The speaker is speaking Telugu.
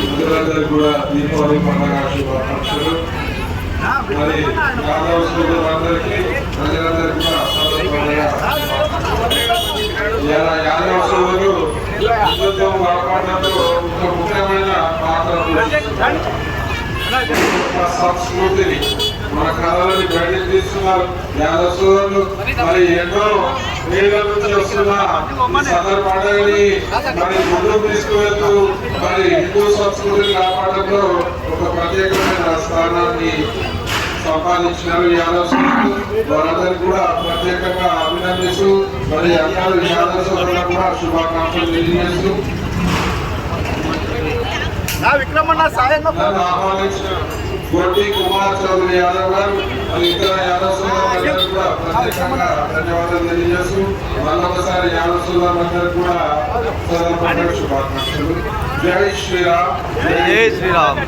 ప్రజలందరికీ కూడా దీపావళి పండుగ శుభాకాంక్షలు. మరి యాదవ సోదరులందరికీ ప్రజలందరికీ కూడా యాదవ సోదరులు హిందుత్వం కాపాడడంలో ఒక ముఖ్యమైన పాత్ర సంస్కృతిని మన కళలని బయటకు తీస్తున్నారు యాదవ సోదరులు. మరి ఎన్నో ఏళ్ళ నుంచి వస్తున్న సదర్ పండుగని మరి ముందుకు తీసుకువెళ్తూ మరి హిందూ సంస్కృతిని కాపాడడంలో ఒక ప్రత్యేకమైన స్థానాన్ని సంపాదించినారు యాదవ సోదరులు. వారందరికీ కూడా ప్రత్యేకంగా అభినందిస్తూ మరి అందరూ యాదవ సోదరులకు కూడా శుభాకాంక్షలు తెలియజేస్తూ కోటి కుమార్ చౌదరి యాదవ్ గారు మరి ఇతర యాదవ్ సోదరులందరికీ కూడా ప్రత్యేకంగా ధన్యవాదాలు తెలియజేస్తూ మరొకసారి యాదవ్ సోదరులందరికీ కూడా సదర్ పండుగ శుభాకాంక్షలు. జై శ్రీరామ్. జై శ్రీరామ్.